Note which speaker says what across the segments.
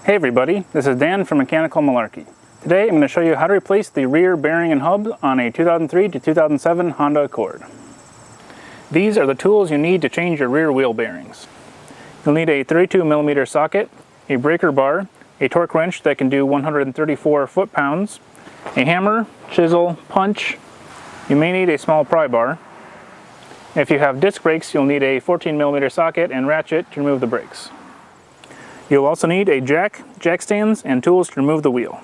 Speaker 1: Hey everybody, this is Dan from Mechanical Malarkey. Today I'm going to show you how to replace the rear bearing and hub on a 2003 to 2007 Honda Accord. These are the tools you need to change your rear wheel bearings. You'll need a 32mm socket, a breaker bar, a torque wrench that can do 134 foot-pounds, a hammer, chisel, punch. You may need a small pry bar. If you have disc brakes, you'll need a 14mm socket and ratchet to remove the brakes. You'll also need a jack stands, and tools to remove the wheel.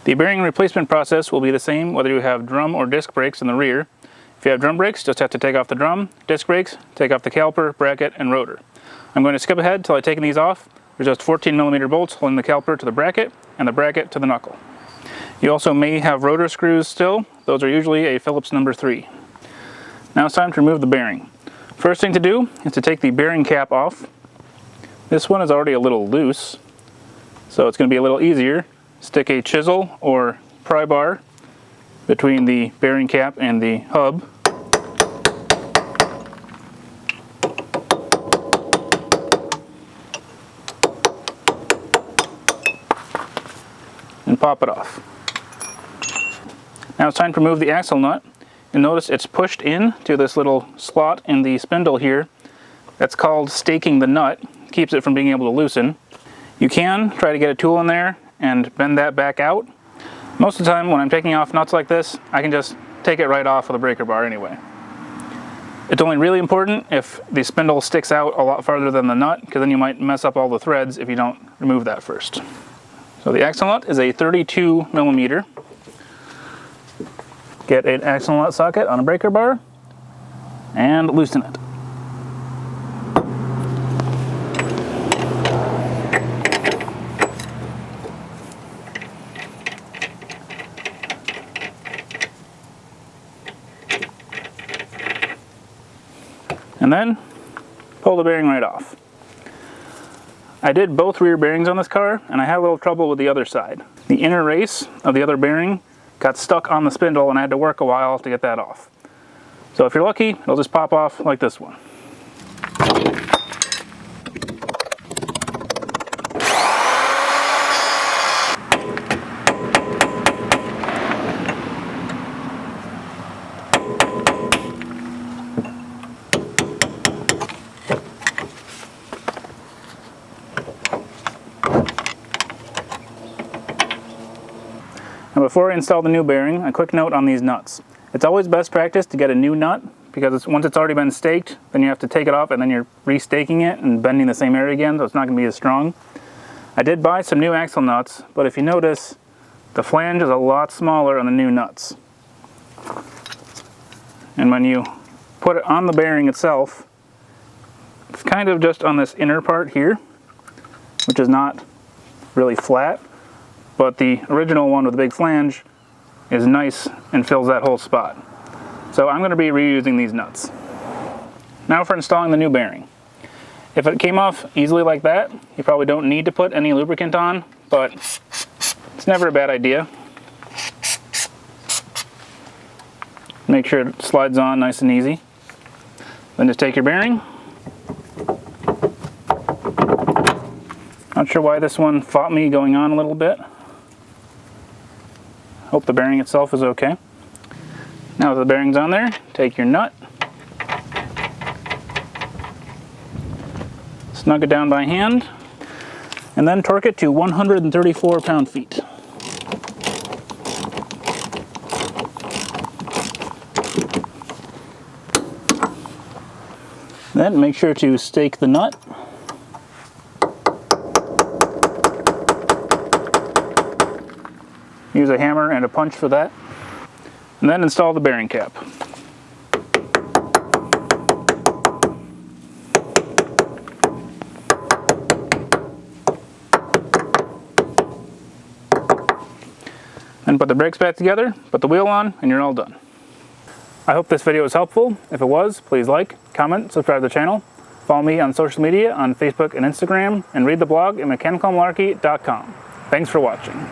Speaker 1: The bearing replacement process will be the same whether you have drum or disc brakes in the rear. If you have drum brakes, just have to take off the drum. Disc brakes, take off the caliper, bracket, and rotor. I'm going to skip ahead until I've taken these off. There's just 14mm bolts holding the caliper to the bracket and the bracket to the knuckle. You also may have rotor screws still. Those are usually a Phillips number 3. Now it's time to remove the bearing. First thing to do is to take the bearing cap off. This one is already a little loose, so it's going to be a little easier. Stick a chisel or pry bar between the bearing cap and the hub. And pop it off. Now it's time to remove the axle nut. You'll notice it's pushed in to this little slot in the spindle here. That's called staking the nut. Keeps it from being able to loosen. You can try to get a tool in there and bend that back out. Most of the time when I'm taking off nuts like this, I can just take it right off with a breaker bar anyway. It's only really important if the spindle sticks out a lot farther than the nut, because then you might mess up all the threads if you don't remove that first. So the axle nut is a 32mm. Get an axle nut socket on a breaker bar and loosen it. And then pull the bearing right off. I did both rear bearings on this car, and I had a little trouble with the other side. The inner race of the other bearing got stuck on the spindle, and I had to work a while to get that off. So if you're lucky, it'll just pop off like this one. Now before I install the new bearing, a quick note on these nuts. It's always best practice to get a new nut, because once it's already been staked, then you have to take it off and then you're restaking it and bending the same area again, so it's not going to be as strong. I did buy some new axle nuts, but if you notice, the flange is a lot smaller on the new nuts. And when you put it on the bearing itself, it's kind of just on this inner part here, which is not really flat. But the original one with the big flange is nice and fills that whole spot. So I'm going to be reusing these nuts. Now for installing the new bearing. If it came off easily like that, you probably don't need to put any lubricant on, but it's never a bad idea. Make sure it slides on nice and easy. Then just take your bearing. Not sure why this one fought me going on a little bit. Hope the bearing itself is okay. Now with the bearings on there, take your nut, snug it down by hand, and then torque it to 134 pound-feet. Then make sure to stake the nut. Use a hammer and a punch for that. And then install the bearing cap. Then put the brakes back together, put the wheel on, and you're all done. I hope this video was helpful. If it was, please like, comment, subscribe to the channel. Follow me on social media on Facebook and Instagram, and read the blog at mechanicalmalarkey.com. Thanks for watching.